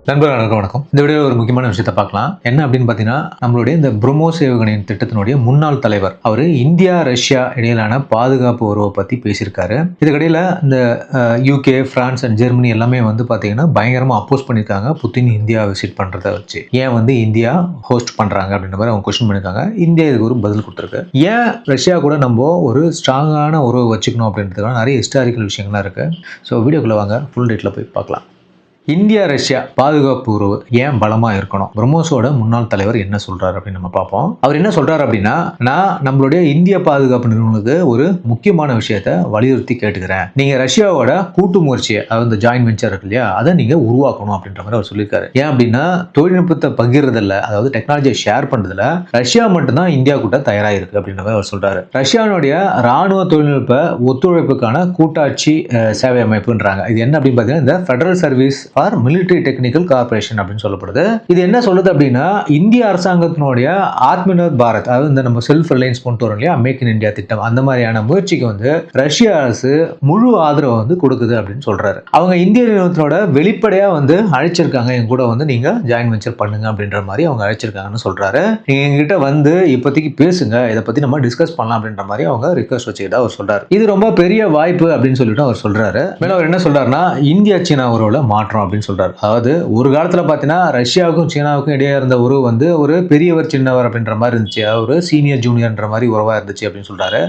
நண்பர்களுக்கு வணக்கம். இந்த வீடியோவில் ஒரு முக்கியமான விஷயத்தை பார்க்கலாம். என்ன அப்படின்னு பார்த்தீங்கன்னா, நம்மளுடைய இந்த பிரம்மோஸ் ஏவுகணையின் திட்டத்தினுடைய முன்னாள் தலைவர் அவர் இந்தியா ரஷ்யா இடையிலான பாதுகாப்பு உறவை பற்றி பேசியிருக்காரு. இதுக்கிடையில் இந்த யூகே, பிரான்ஸ் அண்ட் ஜெர்மனி எல்லாமே வந்து பார்த்தீங்கன்னா பயங்கரமாக அப்போஸ் பண்ணியிருக்காங்க புத்தின் இந்தியா விசிட் பண்ணுறதை வச்சு. ஏன் வந்து இந்தியா ஹோஸ்ட் பண்ணுறாங்க அப்படின்ற மாதிரி அவங்க கொஸ்டின் பண்ணியிருக்காங்க. இந்தியா இதுக்கு ஒரு பதில் கொடுத்துருக்கு. ஏன் ரஷ்யா கூட நம்ம ஒரு ஸ்ட்ராங்கான உறவு வச்சுக்கணும் அப்படின்றதுக்கான நிறைய ஹிஸ்டாரிக்கல் விஷயங்கள்லாம் இருக்குது. ஸோ வீடியோக்குள்ளே வாங்க, ஃபுல் டீட்டெயிலில் போய் பார்க்கலாம். இந்தியா ரஷ்யா பாதுகாப்பு உறவு ஏன் பலமா இருக்கணும்? பிரம்மோஸோட முன்னாள் தலைவர் என்ன சொல்றாரு அப்படின்னு நம்ம பார்ப்போம். அவர் என்ன சொல்றாரு அப்படின்னா, நான் நம்மளுடைய இந்திய பாதுகாப்பு நிறுவனத்துக்கு ஒரு முக்கியமான விஷயத்த வலியுறுத்தி கேட்டுக்கிறேன். நீங்க ரஷ்யாவோட கூட்டு முயற்சியை, அதாவது இந்த ஜாயின்ட் வெஞ்சர் இருக்கு இல்லையா, அதை நீங்க உருவாக்கணும் அப்படின்ற மாதிரி அவர் சொல்லியிருக்காரு. ஏன் அப்படின்னா, தொழில்நுட்பத்தை பகிர்றதில்ல, அதாவது டெக்னாலஜியை ஷேர் பண்றதுல ரஷ்யா மட்டும்தான் இந்தியா கூட தயாராக இருக்கு அப்படின்ற மாதிரி அவர் சொல்றாரு. ரஷ்யாவுடைய ராணுவ தொழில்நுட்ப ஒத்துழைப்புக்கான கூட்டாட்சி சேவை அமைப்புன்றாங்க. இது என்ன அப்படின்னு பாத்தீங்கன்னா, இந்த federal service for military technical corporation அப்படின்னு சொல்லப்படுது. இது என்ன சொல்லுது அப்படின்னா, இந்திய அரசாங்கத்தினுடைய ஆத்மநிர்பர் பாரத், அதாவது இந்த நம்ம செல்ஃப் ரிலையன்ஸ் கொண்டு வரோம் இல்லையா, மேக் இன் இந்தியா திட்டம், அந்த மாதிரியான முயற்சிக்கு வந்து ரஷ்ய அரசு முழு ஆதரவு வந்து கொடுக்குது அப்படின்னு சொல்றாரு. அவங்க இந்திய நிறுவனத்தினோட வெளிப்படையா வந்து அழைச்சிருக்காங்க, என் கூட வந்து நீங்க ஜாயின் வெஞ்சர் பண்ணுங்க அப்படின்ற மாதிரி அவங்க அழைச்சிருக்காங்கன்னு சொல்றாரு. நீங்க எங்கிட்ட வந்து இப்போதைக்கு பேசுங்க, இதை பத்தி நம்ம டிஸ்கஸ் பண்ணலாம் அப்படின்ற மாதிரி அவங்க ரிக்வஸ்ட் வச்சுக்கிட்டு அவர் சொல்றாரு. இது ரொம்ப பெரிய வாய்ப்பு அப்படின்னு சொல்லிட்டு அவர் சொல்றாரு. மேலும் அவர் என்ன சொல்றாருன்னா, இந்தியா சீனா உறவுல மாற்றம் அப்படின்னு சொல்றாரு. அதாவது ஒரு காலத்துல பாத்தீங்கன்னா ரஷ்யாவுக்கும் சீனாவுக்கும் இடையே இருந்த உறவு வந்து ஒரு பெரியவர் சின்னவர் அப்படின்ற மாதிரி இருந்துச்சு, ஒரு சீனியர் ஜூனியர்ன்ற மாதிரி உறவா இருந்துச்சு அப்படின்னு சொல்றாரு.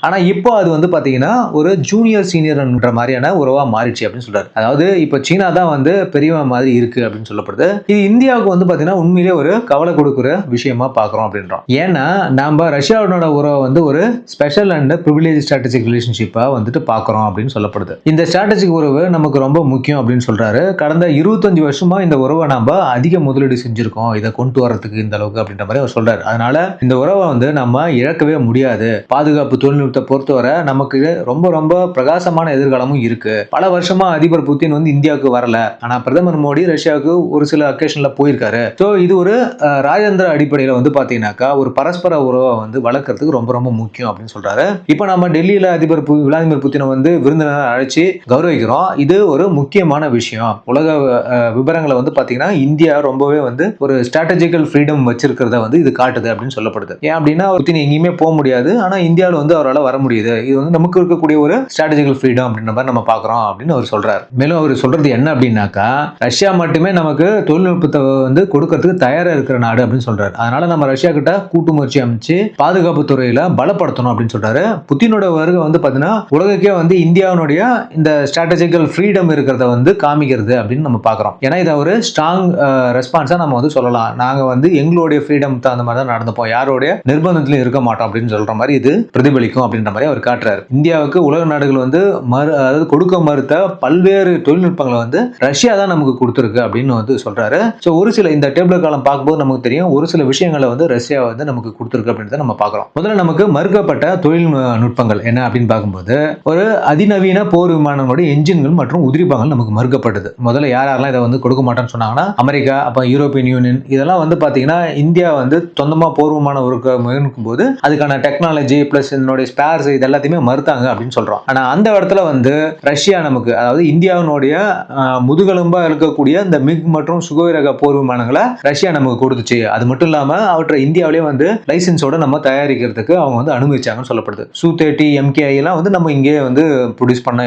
ஆனா இப்போ அது வந்து பாத்தீங்கன்னா ஒரு ஜூனியர் சீனியர்ன்ற மாதிரியான உறவா மாறிடுச்சு அப்படின்னு சொல்றாரு. அதாவது இப்போ சீனா தான் வந்து பெரியவன் மாதிரி இருக்கு அப்படின்னு சொல்லப்படுது. இது இந்தியாவுக்கு வந்து பாத்தீங்கன்னா உண்மையிலேயே ஒரு கவலை கொடுக்குற விஷயமா பாக்குறோம் அப்படின்றோம். ஏன்னா நம்ம ரஷ்யாவோட உறவை வந்து ஒரு ஸ்பெஷல் அண்ட் பிரிவிலேஜ் ஸ்ட்ராட்டஜிக் ரிலேஷன்ஷிப்பா வந்துட்டு பாக்குறோம் அப்படின்னு சொல்லப்படுது. இந்த ஸ்ட்ராட்டஜிக் உறவு நமக்கு ரொம்ப முக்கியம் அப்படின்னு சொல்றாரு. கடந்த 25 வருஷமா இந்த உறவை நம்ம அதிக முதலீடு செஞ்சிருக்கோம், இதை கொண்டு வரதுக்கு இந்த அளவுக்கு அப்படின்ற மாதிரி அவர் சொல்றாரு. அதனால இந்த உறவை வந்து நம்ம இழக்கவே முடியாது. பாதுகாப்பு தொழில்நுட்பத்தை பொறுத்தவரை நமக்கு ரொம்ப ரொம்ப பிரகாசமான எதிர்காலமும் இருக்கு. பல வருஷமா அதிபர் புத்தின் வந்து இந்தியாவுக்கு வரல, ஆனா பிரதமர் மோடி ரஷ்யாவுக்கு ஒரு சில அக்கேஷன்ல போயிருக்காரு. ஸோ இது ஒரு ராஜேந்திர அடிப்படையில் வந்து பாத்தீங்கன்னாக்கா ஒரு பரஸ்பர உறவை வந்து வளர்க்கறதுக்கு ரொம்ப ரொம்ப முக்கியம் அப்படின்னு சொல்றாரு. இப்போ நம்ம டெல்லியில அதிபர் விளாடிமிர் புத்தினை வந்து விருந்தினர் அழைச்சி கௌரவிக்கிறோம். இது ஒரு முக்கியமான விஷயம். உலக விவரங்களை வந்து பாத்தீங்கன்னா இந்தியா ரொம்பவே வந்து ஒரு ஸ்ட்ராட்டஜிக்கல் ஃப்ரீடம் வச்சிருக்கிறத வந்து இது காட்டுது அப்படின்னு சொல்லப்படுது. ஏன் அப்படின்னா புத்தின் எங்கேயுமே போக முடியாது, ஆனா இந்தியாவில் வந்து அவரால் வர முடியுது. இது வந்து நமக்கு இருக்கக்கூடிய ஒரு ஸ்ட்ராட்டஜிக்கல் ஃப்ரீடம் அப்படின்ற மாதிரி நம்ம பாக்குறோம் அப்படின்னு அவர் சொல்றாரு. மேலும் அவர் சொல்றது என்ன அப்படின்னாக்கா, ரஷ்யா மட்டுமே நமக்கு தொழில்நுட்பத்தை வந்து கொடுக்கறதுக்கு தயாரா இருக்கிற நாடு அப்படின்னு சொல்றாரு. அதனால நம்ம ரஷ்யா கிட்ட கூட்டு முயற்சி அமைச்சு பாதுகாப்பு துறையில பலப்படுத்தணும் அப்படின்னு சொல்றாரு. புத்தினோட வருகை வந்து பாத்தீங்கன்னா உலகக்கே வந்து இந்தியாவுடைய இந்த ஸ்ட்ராட்டஜிக்கல் ஃப்ரீடம் இருக்கிறத வந்து காமிக்கிறது அப்படின்னு நம்ம பார்க்குறோம். ஏன்னா இதை ஒரு ஸ்ட்ராங் ரெஸ்பான்ஸாக நம்ம வந்து சொல்லலாம். நாங்கள் வந்து எங்களுடைய ஃப்ரீடம் தகுந்த மாதிரி தான் நடந்துப்போம், யாரோடைய நிர்பந்தத்திலும் இருக்க மாட்டோம் அப்படின்னு சொல்ற மாதிரி இது பிரதிபலிக்கும் அப்படின்ற மாதிரி அவர் காட்டுறாரு. இந்தியாவுக்கு உலக நாடுகள் வந்து அதாவது கொடுக்க மறுத்த பல்வேறு தொழில்நுட்பங்களை வந்து ரஷ்யா தான் நமக்கு கொடுத்துருக்கு அப்படின்னு வந்து சொல்றாரு. ஸோ ஒரு சில இந்த டேபிள் காலம் பார்க்கும்போது நமக்கு தெரியும் ஒரு சில விஷயங்களை வந்து ரஷ்யா வந்து நமக்கு கொடுத்துருக்கு அப்படின்றத நம்ம பார்க்குறோம். முதல்ல நமக்கு மறுக்கப்பட்ட தொழில்நுட்பங்கள் என்ன அப்படின்னு பார்க்கும்போது ஒரு அதிநவீன போர் விமானங்களுடைய என்ஜின்கள் மற்றும் உதிரிபாகங்கள் நமக்கு மறுக்கப்பட்டது. முதல்ல யாரெல்லாம் இதை வந்து கொடுக்க மாட்டேன்னு சொன்னாங்கன்னா அமெரிக்கா, அப்ப யூரோப்பியன் யூனியன், இதெல்லாம் வந்து பாத்தீங்கன்னா இந்தியா வந்து சொந்தமா போர்வமான ஒரு முயற்சிக்கும் போது அதுக்கான டெக்னாலஜி பிளஸ் இதனுடைய ஸ்பேர்ஸ் இது எல்லாத்தையுமே மறுத்தாங்க அப்படின்னு சொல்றோம். ஆனா அந்த இடத்துல வந்து ரஷ்யா நமக்கு, அதாவது இந்தியாவினுடைய முதுகெலும்பா இருக்கக்கூடிய இந்த மிக் மற்றும் சுகோய் ரக போர் விமானங்களை ரஷ்யா நமக்கு கொடுத்துச்சு. அது மட்டும் இல்லாம அவற்றை இந்தியாவிலேயே வந்து லைசன்ஸோட நம்ம தயாரிக்கிறதுக்கு அவங்க வந்து அனுமதிச்சாங்கன்னு சொல்லப்படுது. Su-30 MKI எல்லாம் வந்து நம்ம இங்கே வந்து ப்ரொடியூஸ் பண்ண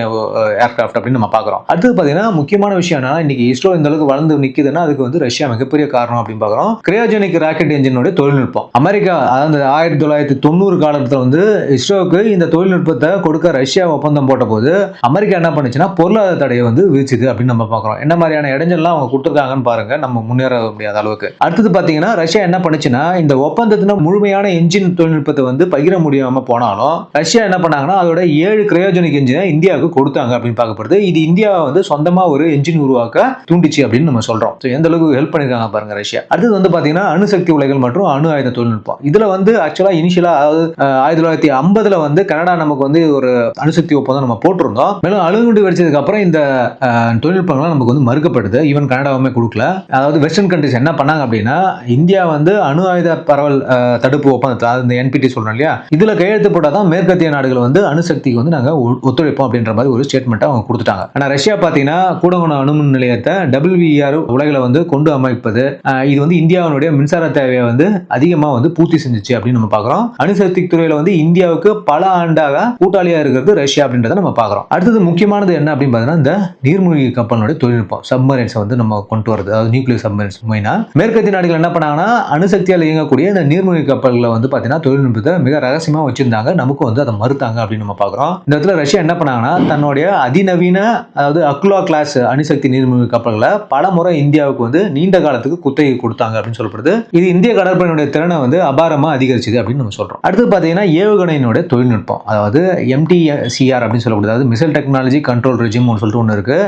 ஏர்கிராஃப்ட் அப்படின்னு நம்ம பாக்குறோம். அடுத்து பாத்தீங்கன்னா முக்கியமான விஷயம் என்னன்னா, இன்னைக்கு இஸ்ரோ இந்த அளவுக்கு வளர்ந்து நிக்குதுன்னா அதுக்கு வந்து ரஷ்யா மிகப்பெரிய காரணம் அப்படின்னு பாக்குறோம். கிரையோஜெனிக் ராக்கெட் என்ஜினோட தொழில்நுட்பம். அமெரிக்கா அதாவது 1990 காலத்துல வந்து இஸ்ரோவுக்கு இந்த தொழில்நுட்பத்தை கொடுக்க ரஷ்யா ஒப்பந்தம் போட்ட போது அமெரிக்கா என்ன பண்ணுச்சுன்னா பொருளாதார தடையை வந்து வீழ்ச்சுது அப்படின்னு நம்ம பாக்குறோம். என்ன மாதிரியான இடைஞ்சல்லாம் அவங்க கொடுத்துருக்காங்கன்னு பாருங்க, நம்ம முன்னேற முடியாத அளவுக்கு. அடுத்தது பாத்தீங்கன்னா ரஷ்யா என்ன பண்ணுச்சுன்னா இந்த ஒப்பந்தத்தின முழுமையான என்ஜின் தொழில்நுட்பத்தை வந்து பகிர முடியாம போனாலும் ரஷ்யா என்ன பண்ணாங்கன்னா அதோட 7 கிரையோஜெனிக் என்ஜினை இந்தியாவுக்கு கொடுத்தாங்க அப்படின்னு பார்க்கப்படுது. இது இந்தியாவை வந்து சொந்தமா ஒரு என்ஜின் உருவாக்க தூண்டிச்சு அப்படின்னு நம்ம சொல்றோம். எந்த அளவுக்கு ஹெல்ப் பண்ணிருக்காங்க பாருங்க ரஷ்யா. அடுத்தது வந்து பாத்தீங்கன்னா அணுசக்தி உலைகள் மற்றும் அணு ஆயுத தொழில்நுட்பம். இதுல வந்து ஆக்சுவலா இனிஷியலா அதாவது 1950 வந்து கனடா நமக்கு வந்து ஒரு அணுசக்தி ஒப்பந்தம் நம்ம போட்டிருந்தோம். மேலும் அணுகுண்டு வெடிச்சதுக்கு அப்புறம் இந்த தொழில்நுட்பங்கள்லாம் நமக்கு வந்து மறுக்கப்படுது. ஈவன் கனடாவுமே கொடுக்கல. அதாவது வெஸ்டர்ன் கண்ட்ரிஸ் என்ன பண்ணாங்க அப்படின்னா இந்தியா வந்து அணு ஆயுத பரவல் தடுப்பு ஒப்பந்தத்தில் இந்த NPT சொல்றோம் இல்லையா, இதுல கையெழுத்து போட்டாதான் மேற்கத்திய நாடுகள் வந்து அணுசக்திக்கு வந்து நாங்க ஒத்துழைப்போம் அப்படின்ற மாதிரி ஒரு ஸ்டேட்மெண்ட் அவங்க கொடுத்துட்டாங்க. ஆனா ரஷ்யா பாத்தீங்கன்னா கூடங்குண அணு அணுமின் நிலையத்தை WER உலகில வந்து கொண்டு அமைப்பது, இது வந்து இந்தியாவுடைய மின்சார தேவையை வந்து அதிகமா வந்து பூர்த்தி செஞ்சுச்சு அப்படின்னு நம்ம பார்க்கிறோம். அணுசக்தி துறையில வந்து இந்தியாவுக்கு பல ஆண்டாக கூட்டாளியா இருக்கிறது ரஷ்யா அப்படின்றத நம்ம பார்க்கிறோம். அடுத்தது முக்கியமானது என்ன அப்படின்னு பார்த்தீங்கன்னா இந்த நீர்மூழ்கி கப்பலுடைய தொழில்நுட்பம், சப்மரைன்ஸ் வந்து நம்ம கொண்டு வரது, அதாவது நியூக்ளியர் சப்மரைன்ஸ். மெயினா மேற்கத்திய நாடுகள் என்ன பண்ணாங்கன்னா அணுசக்தியால் இயங்கக்கூடிய இந்த நீர்மூழ்கி கப்பல்களை வந்து பார்த்தீங்கன்னா தொழில்நுட்பத்தை மிக ரகசியமா வச்சிருந்தாங்க. நமக்கு வந்து அதை மறுத்தாங்க அப்படின்னு நம்ம பார்க்கிறோம். இந்த இடத்துல ரஷ்யா என்ன பண்ணாங்கன்னா தன்னுடைய அதிநவீன, அதாவது அக்லா கிளாஸ் அணுசக்தி நீர்மூழ்கி கப்பல்களை பல முறை இந்தியாவுக்கு வந்து நீண்ட காலத்துக்கு குத்தகை கொடுத்தாங்க அப்படின்னு சொல்லப்படுது. இது இந்திய கடற்படையினுடைய திறனை வந்து அபாரமா அதிகரிச்சது அப்படின்னு நம்ம சொல்றோம். அடுத்து பார்த்தீங்கன்னா ஏவுகணையினுடைய தொழில்நுட்பம், அதாவது MTCR அப்படின்னு சொல்லப்படுது, அதாவது மிசைல் டெக்னாலஜி கண்ட்ரோல் ரெஜிம் சொல்லிட்டு ஒன்று இருக்கு.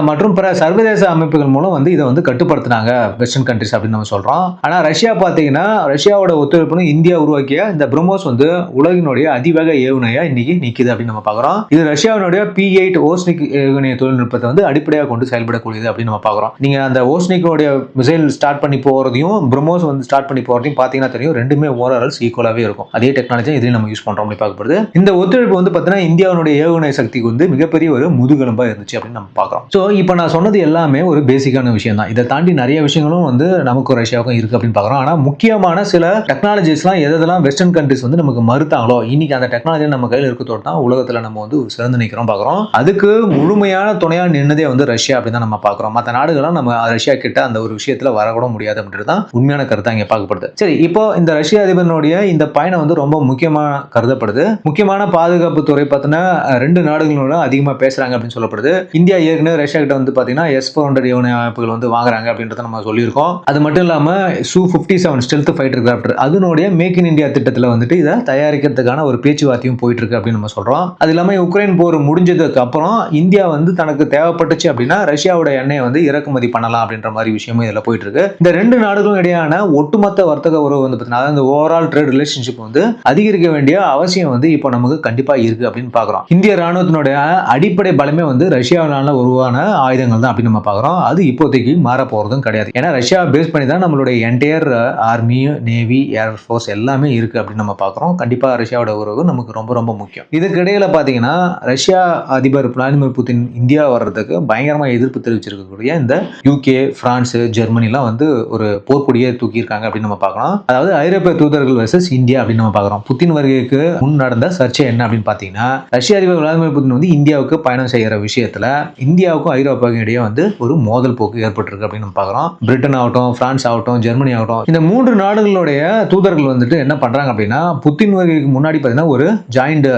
மற்றும் பிற சர்வதேச அமைப்புகள் மூலம் வந்து இதை வந்து கட்டுப்படுத்தினாங்க வெஸ்டர்ன் கண்ட்ரிஸ் அப்படின்னு நம்ம சொல்றோம். ஆனா ரஷ்யா பார்த்தீங்கன்னா ரஷ்யாவோட ஒத்துழைப்புடன் இந்தியா உருவாக்கிய இந்த பிரம்மோஸ் வந்து உலகினுடைய அதிவேக ஏவுகணையா இன்னைக்கு நிக்குது அப்படின்னு நம்ம பார்க்கிறோம். இது ரஷ்யாவினுடைய P8 ஓஸ்னிக் ஏவுகணை தொழில்நுட்பத்தை வந்து அடிப்படையாக கொண்டு செயல்படக்கூடியது அப்படின்னு நம்ம பார்க்கிறோம். நீங்க அந்த ஓஸ்னிக்கோடைய மிசைல் ஸ்டார்ட் பண்ணி போறதையும் பிரம்மோஸ் வந்து ஸ்டார்ட் பண்ணி போறதையும் பார்த்தீங்கன்னா தெரியும், ரெண்டுமே ஓரல்ஸ் ஈக்குவலாவே இருக்கும். அதே டெக்னாலஜி இதையும் நம்ம யூஸ் பண்றோம் அப்படி பார்க்கப்படுது. இந்த ஒத்துழைப்பு வந்து பார்த்தீங்கன்னா இந்தியாவுடைய ஏவுகணை சக்திக்கு வந்து மிகப்பெரிய ஒரு முதுகெலும்பா இருந்துச்சு அப்படின்னு நம்ம பார்க்கிறோம். ஸோ இப்போ நான் சொன்னது எல்லாமே ஒரு பேசிக்கான விஷயம் தான். இதை தாண்டி நிறைய விஷயங்களும் வந்து நமக்கும் ரஷ்யாவுக்கும் இருக்கு அப்படின்னு பார்க்குறோம். ஆனால் முக்கியமான சில டெக்னாலஜிஸ்லாம் எதெல்லாம் வெஸ்டர்ன் கண்ட்ரிஸ் வந்து நமக்கு மறுத்தாங்களோ இன்னைக்கு அந்த டெக்னாலஜி நம்ம கையில் இருக்கத்தோடு தான் உலகத்தில் நம்ம வந்து சிறந்து நிற்கிறோம் பார்க்குறோம். அதுக்கு முழுமையான துணையா நின்னதே வந்து ரஷ்யா அப்படின்னு தான் நம்ம பார்க்குறோம். மற்ற நாடுகள்லாம் நம்ம ரஷ்யா கிட்ட அந்த ஒரு விஷயத்தில் வரக்கூட முடியாது அப்படின்றது தான் உண்மையான கருத்தாக இங்கே பார்க்கப்படுது. சரி, இப்போ இந்த ரஷ்ய அதிபருடைய இந்த பயணம் வந்து ரொம்ப முக்கியமாக கருதப்படுது. முக்கியமான பாதுகாப்பு துறை பார்த்தீங்கன்னா 2 நாடுகளோட அதிகமாக பேசுறாங்க அப்படின்னு சொல்லப்படுது. இந்தியா ஏற்கனவே ரஷ்யா கிட்ட வந்து பார்த்தீங்கன்னா S-400 ஏவுகணை அமைப்புகள் வந்து வாங்குறாங்க அப்படின்றத நம்ம சொல்லியிருக்கோம். அது மட்டும் இல்லாமல் Su-57 ஸ்டெல்த் ஃபைட்டர் கிராஃப்டர் அதனுடைய மேக் இன் இந்தியா திட்டத்தில் வந்துட்டு இதை தயாரிக்கிறதுக்கான ஒரு பேச்சுவார்த்தையும் போயிட்டு இருக்கு அப்படின்னு நம்ம சொல்றோம். அது இல்லாமல் உக்ரைன் போர் முடிஞ்சதுக்கு அப்புறம் இந்தியா வந்து தனக்கு தேவைப்பட்டுச்சு அப்படின்னா ரஷ்யாவோட எண்ணெயை வந்து இறக்குமதி பண்ணலாம் அப்படின்ற மாதிரி விஷயமும் இதில் போயிட்டு இருக்கு. இந்த 2 நாடுகளும் இடையான ஒட்டுமொத்த வர்த்தக உறவு வந்து பார்த்தீங்கன்னா அந்த ஓவரால் ட்ரேட் ரிலேஷன்ஷிப் வந்து அதிகரிக்க வேண்டிய அவசியம் வந்து இப்போ நமக்கு கண்டிப்பா இருக்கு அப்படின்னு பார்க்குறோம். இந்திய ராணுவத்தினுடைய அடிப்படை பலமே வந்து ரஷ்யாவினால உருவான ஆயுதங்கள் தான் அப்படின்னு நம்ம பார்க்குறோம். அது இப்போதைக்கு மாற போறதும் கிடையாது. ஏன்னா ரஷ்யா பேஸ் பண்ணி தான் நம்மளுடைய என்டையர் ஆர்மி, நேவி, ஏர்ஃபோர்ஸ் எல்லாமே இருக்கு அப்படின்னு நம்ம பார்க்குறோம். கண்டிப்பா ரஷ்யாவோட உறவு நமக்கு ரொம்ப ரொம்ப முக்கியம். இதுக்கு இடையில பார்த்தீங்கன்னா ரஷ்யா அதிபர் விளாடிமிர் புதின் இந்தியா வர்றதுக்கு பயங்கரமாக எதிர்ப்பு தெரிவிச்சிருக்கக்கூடிய இந்த UK, பிரான்ஸ், ஜெர்மனிலாம் வந்து ஒரு போர்க்கொடியை தூக்கியிருக்காங்க அப்படின்னு நம்ம பார்க்கலாம். அதாவது ஐரோப்பிய தூதர்கள் வெர்சஸ் இந்தியா அப்படின்னு நம்ம பார்க்குறோம். புதின் வருகைக்கு முன் நடந்த சர்ச்சை என்ன அப்படின்னு பார்த்தீங்கன்னா ரஷ்ய அதிபர் விளாடிமிர் புதின் வந்து இந்தியாவுக்கு பயணம் செய்கிற விஷயத்துல இந்தியாவுக்கும் ஐரோப்பாவுக்கும் இடையே வந்து ஒரு மோதல் போக்கு ஏற்பட்டிருக்கு அப்படின்னு நம்ம பார்க்குறோம். பிரிட்டன் ஆகட்டும், பிரான்ஸ் ஆகட்டும், ஜெர்மனி ஆகட்டும், இந்த 3 நாடுகளுடைய தூதர்கள் வந்துட்டு என்ன பண்றாங்க அப்படின்னா புதின் வருகைக்கு முன்னாடி பார்த்தீங்கன்னா ஒரு ஜாயிண்ட்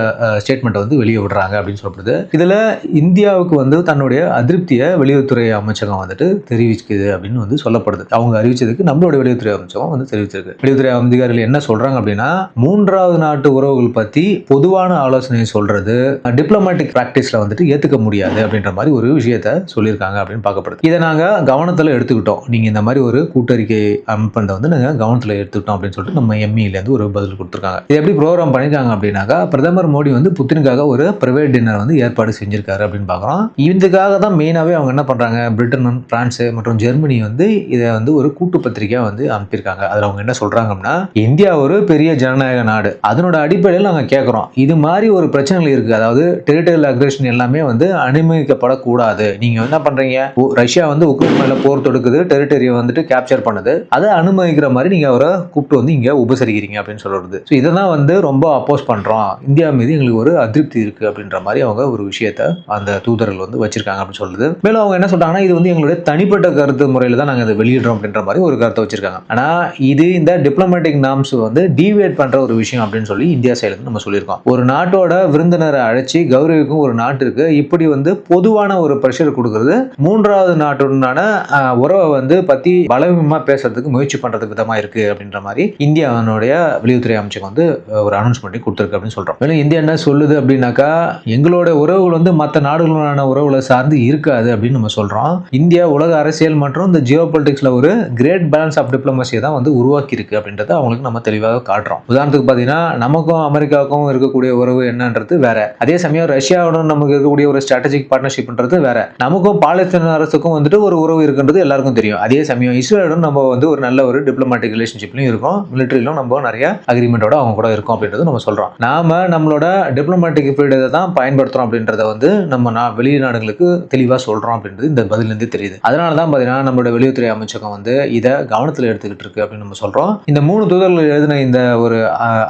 ஸ்டேட்மெண்ட் வந்து வெளியே விடுறாங்க அப்படின்னு சொல்லப்படுது. இதுல இந்தியாவுக்கு வந்து தன்னுடைய அதிருப்தியை வெளியுறவுத்துறை அமைச்சகம் வந்துட்டு தெரிவிக்குது அப்படின்னு வந்து சொல்லப்படுது. அவங்க அறிவிச்சதுக்கு நம்மளோட வெளியுறவுத்துறை அமைச்சகம் வந்து தெரிவிச்சிருக்கு. வெளியுறவுத்துறை அதிகாரிகள் என்ன சொல்றாங்க அப்படின்னா 3வது நாட்டு உறவுகள் பத்தி பொதுவான ஆலோசனை சொல்றது டிப்ளமேட்டிக் பிராக்டிஸ்ல வந்துட்டு ஏத்துக்க முடியாது அப்படின்ற மாதிரி ஒரு விஷயத்தை சொல்லியிருக்காங்க அப்படின்னு பார்க்கப்படுது. இதை நாங்க கவனத்துல எடுத்துக்கிட்டோம். நீங்க இந்த மாதிரி ஒரு கூட்டறிக்கை அமைப்பதை வந்து நாங்க கவனத்துல எடுத்துக்கிட்டோம் அப்படின்னு சொல்லிட்டு நம்ம MEல இருந்து ஒரு பதில் கொடுத்திருக்காங்க. இது எப்படி ப்ரோக்ராம் பண்ணிருக்காங்க அப்படின்னாக்கா பிரதமர் மோடி வந்து புத்தினுக்காக ஒரு பிரைவேட் டின்னர் வந்து ஏற்பாடு செஞ்சிருக்காரு அப்படின்னு பார்க்குறோம். இதுக்காக தான் மெயினாவே அவங்க என்ன பண்றாங்க, பிரிட்டன், பிரான்ஸ் மற்றும் ஜெர்மனி வந்து இதை வந்து ஒரு கூட்டு பத்திரிகையா வந்து அனுப்பியிருக்காங்க. அதுல அவங்க என்ன சொல்றாங்க அப்படின்னா இந்தியா ஒரு பெரிய ஜனநாயக நாடு, அதனோட அடிப்படையில் நாங்க கேட்கிறோம் இது மாதிரி ஒரு பிரச்சனைகள் இருக்கு, அதாவது டெரிட்டரியல் அக்ரஷன் எல்லாமே வந்து அனுமதிக்கப்படக்கூடாது. நீங்க என்ன பண்றீங்க, ரஷ்யா வந்து உக்ரைன் மேல போர் தொடுக்குது, டெரிட்டரியை வந்துட்டு கேப்சர் பண்ணுது, அதை அனுமதிக்கிற மாதிரி நீங்க அவரை கூப்பிட்டு வந்து இங்க உபசரிக்கிறீங்க அப்படின்னு சொல்றது. இதை தான் வந்து ரொம்ப அப்போஸ் பண்றோம், இந்தியா மீது எங்களுக்கு ஒரு அதிருப்தி இருக்கு அப்படின்ற மாதிரி அவங்க ஒரு விஷயத்தை அந்த தூதர்கள் வந்து வச்சிருக்காங்க அப்படின்னு சொல்லுது. மேலும் அவங்க என்ன சொல்றாங்கன்னா இது வந்து எங்களுடைய தனிப்பட்ட கருத்து முறையில தான் நாங்க இதை வெளியிடுறோம் அப்படின்ற மாதிரி ஒரு கருத்தை வச்சிருக்காங்க. ஆனா இது இந்த டிப்ளமேட்டிக் நார்ம்ஸ் வந்து டிவியேட் பண்ற ஒரு விஷயம் அப்படின்னு சொல்லி இந்தியா சைடுல நம்ம சொல்லியிருக்கோம். ஒரு நாட்டோட விருந்தினரை அழைச்சி கௌரவிக்கும் ஒரு நாட்டிற்கு இப்படி வந்து பொதுவான ஒரு பிரஷர் கொடுக்கிறது 3வது நாட்டுடனான உறவை வந்து பத்தி பலவீனமா பேசுறதுக்கு முயற்சி பண்றதுக்கு விதமா இருக்கு அப்படின்ற மாதிரி இந்தியாவுடைய வெளியுறவுத்துறை அமைச்சகம் வந்து ஒரு அனௌன்ஸ்மெண்ட் கொடுத்திருக்கு அப்படின்னு சொல்றோம். மேலும் இந்தியா என்ன சொல்லுது அப்படின்னாக்கா எங்களோட உறவுகள் வந்து மற்ற நாடுகளுடனான உறவுகளை சார்ந்து இருக்காது அப்படின்னு நம்ம சொல்றோம். இந்தியா உலக அரசியல் மற்றும் இந்த ஜியோ பொலிட்டிக்ஸ்ல ஒரு கிரேட் பேலன்ஸ் ஆஃப் டிப்ளமசியை தான் வந்து உருவாக்கி இருக்கு அப்படின்றத அவங்களுக்கு நம்ம தெளிவாக காட்டுறோம். உதாரணத்துக்கு பாத்தீங்கன்னா நமக்கும் அமெரிக்காவுக்கும் இருக்கக்கூடிய உறவு என்னன்றது வேற, அதே சமயம் ரஷ்யாவுடன் நமக்கு இருக்கக்கூடிய ஒரு ஸ்ட்ராட்டஜிக் பார்ட்னர்ஷிப்ன்றது வேற, நமக்கும் பாலஸ்தீன அரசுக்கும் வந்துட்டு ஒரு உறவு இருக்குன்றது எல்லாருக்கும் தெரியும். அதே சமயம் இஸ்ரேலுடன் நம்ம வந்து ஒரு நல்ல ஒரு டிப்ளமேட்டிக் ரிலேஷன்ஷிப்லயும் இருக்கும், மிலிட்டரியிலும் நம்ம நிறைய அக்ரிமெண்டோட அவங்க கூட இருக்கும் அப்படின்றது நம்ம சொல்றோம். நாம நம்மளோட டிப்ளமேட்டிக் ஃப்ரீடத்தை தான் பயன்படுத்துறோம் அப்படின்றத வந்து நம்ம வெளிநாடுகளுக்கு தெளிவா சொல்றோம் அப்படின்றது இந்த பதிலிருந்தே தெரியுது. அதனால தான் பார்த்தீங்கன்னா நம்மளோட வெளியுறவுத்துறை அமைச்சகம் வந்து இதை கவனத்தில் எடுத்துக்கிட்டு இருக்கு அப்படின்னு நம்ம சொல்றோம். இந்த 3 தூதர்கள் எழுதின இந்த ஒரு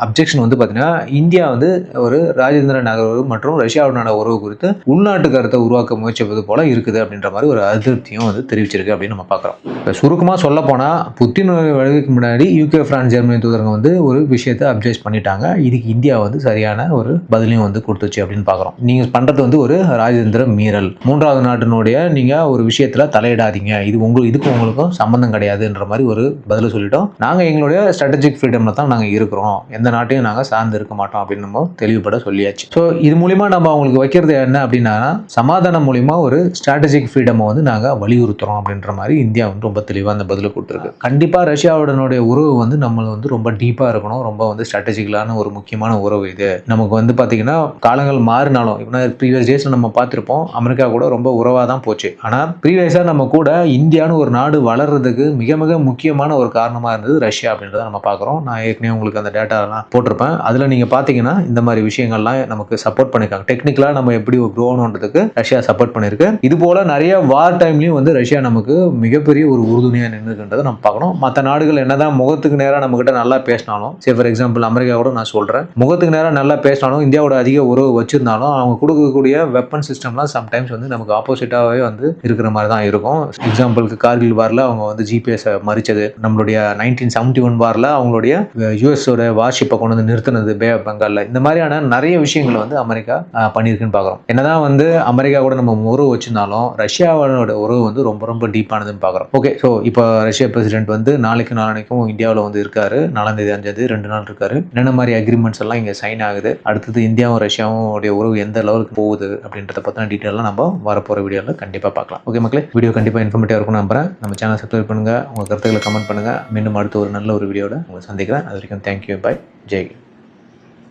அப்ஜெக்ஷன் வந்து பார்த்தீங்கன்னா இந்தியா வந்து ஒரு ராஜேந்திர நகர் மற்றும் ரஷ்யாவுடனான உறவு குறித்து உள்நாட்டு கருத்தை உருவாக்க முயற்சிப்பது போல இருக்குது அப்படின்ற மாதிரி ஒரு அதிருப்தியும் வந்து தெரிவிச்சிருக்கு அப்படின்னு நம்ம பார்க்குறோம். இப்போ சுருக்கமாக சொல்ல போனால் புத்தின் வருகைக்கு முன்னாடி யூகே, பிரான்ஸ், ஜெர்மனி தூதரங்க வந்து ஒரு விஷயத்தை அப்ஜெக்ட் பண்ணிட்டாங்க. இதுக்கு இந்தியா வந்து சரியான ஒரு பதிலையும் வந்து கொடுத்துச்சு அப்படின்னு பார்க்குறோம். நீங்க பண்றது வந்து ஒரு ராஜதந்திர மீறல். மூன்றாவது நாட்டினுடைய நீங்க ஒரு விஷயத்துல தலையிடாதீங்க, இதுக்கும் உங்களுக்கும் சம்பந்தம் கிடையாதுன்ற மாதிரி ஒரு பதில சொல்லிட்டோம். நாங்க எங்களுடைய ஸ்ட்ராட்டஜிக் ஃப்ரீடம்ல தான் நாங்க இருக்கிறோம், எந்த நாட்டையும் நாங்க சார்ந்து இருக்க மாட்டோம் அப்படின்னு நம்ம தெளிவுபட சொல்லியாச்சு. ஸோ இது மூலியமா நம்ம அவங்களுக்கு வைக்கிறது என்ன அப்படின்னா சமாதானம் மூலியமா ஒரு ஸ்ட்ராட்டஜிக் ஃப்ரீடம் வந்து நாங்க வலியுறுத்துறோம் அப்படின்ற மாதிரி இந்தியா வந்து ரொம்ப தெளிவா அந்த பதில கொடுத்துருக்கு. கண்டிப்பா ரஷ்யாவுடனுடைய உறவு வந்து நம்ம வந்து ரொம்ப டீப்பா இருக்கணும், ரொம்ப வந்து ஸ்ட்ராட்டஜிக்கலான ஒரு முக்கியமான உறவு இது. நமக்கு வந்து பாத்தீங்கன்னா காலங்கள் மாறினாலும் இப்போ ப்ரீவியஸ் டேஸ்ல நம்ம பார்த்துருப்போம், அமெரிக்கா கூட ரொம்ப உறவாக தான் போச்சு. ஆனால் ப்ரீவியஸாக நம்ம கூட இந்தியான்னு ஒரு நாடு வளர்றதுக்கு மிக மிக முக்கியமான ஒரு காரணமாக இருந்தது ரஷ்யா அப்படின்றத நம்ம பார்க்குறோம். நான் ஏற்கனவே உங்களுக்கு அந்த டேட்டாலாம் போட்டிருப்பேன். அதில் நீங்கள் பார்த்தீங்கன்னா இந்த மாதிரி விஷயங்கள்லாம் நமக்கு சப்போர்ட் பண்ணியிருக்காங்க. டெக்னிக்கலாக நம்ம எப்படி க்ரோணுன்றதுக்கு ரஷ்யா சப்போர்ட் பண்ணியிருக்கு. இது போல நிறைய வார் டைம்லையும் வந்து ரஷ்யா நமக்கு மிகப்பெரிய ஒரு உறுதுணையாக நின்றுன்றதை நம்ம பார்க்கணும். மற்ற நாடுகள் என்னதான் முகத்துக்கு நேராக நம்ம கிட்ட நல்லா பேசினாலும், சரி ஃபார் எக்ஸாம்பிள் அமெரிக்கா கூட நான் சொல்கிறேன், முகத்துக்கு நேராக நல்லா பேசினாலும் இந்தியாவோட அதிக உறவு வச்சிருந்தாலும் அவங்க கொடுக்கக்கூடிய வெப்பன் சிஸ்டம்லாம் சம்டைம்ஸ் வந்து நமக்கு ஆப்போசிட்டாகவே வந்து இருக்கிற மாதிரி தான் இருக்கும். எக்ஸாம்பிளுக்கு கார்கில் வாரில் அவங்க வந்து ஜிபிஎஸை மறிச்சது, நம்மளுடைய 1971 வாரில் அவங்களுடைய யூஎஸோட வார்ஷிப்பை கொண்டு வந்து நிறுத்தினது பே ஆஃப் பெங்காலில், இந்த மாதிரியான நிறைய விஷயங்களை வந்து அமெரிக்கா பண்ணியிருக்குன்னு பார்க்குறோம். என்னதான் வந்து அமெரிக்கா கூட நம்ம உறவு வச்சிருந்தாலும் ரஷ்யாவோட உறவு வந்து ரொம்ப ரொம்ப டீப்பானதுன்னு பார்க்குறோம். ஓகே, ஸோ இப்போ ரஷ்யா பிரசிடென்ட் வந்து நாளைக்கும் இந்தியாவில் வந்து இருக்காரு. 4ஆம் தேதி 5ஆம் தேதி 2 நாள் இருக்காரு. என்னென்ன மாதிரி அக்ரிமெண்ட்ஸ் எல்லாம் இங்கே சைன் ஆகுது, அடுத்தது இந்தியாவும் ரஷ்யாவும் உறவு எந்த லெவலுக்கு போகுது அப்படின்றத பற்றின டீட்டெயிலாம் நம்ம வரப்போகிற வீடியோவில் கண்டிப்பாக பார்க்கலாம். ஓகே மக்களே, வீடியோ கண்டிப்பாக இன்ஃபர்மேட்டிவாக இருக்கும்னு நம்புறேன். நம்ம சேனல் சப்ஸ்கிரைப் பண்ணுங்கள், உங்கள் கருத்துக்களை கமெண்ட் பண்ணுங்கள். மீண்டும் அடுத்த ஒரு நல்ல ஒரு வீடியோட உங்களை சந்திக்கிறேன். அது வரைக்கும் தேங்க்யூ, பை, ஜெய்.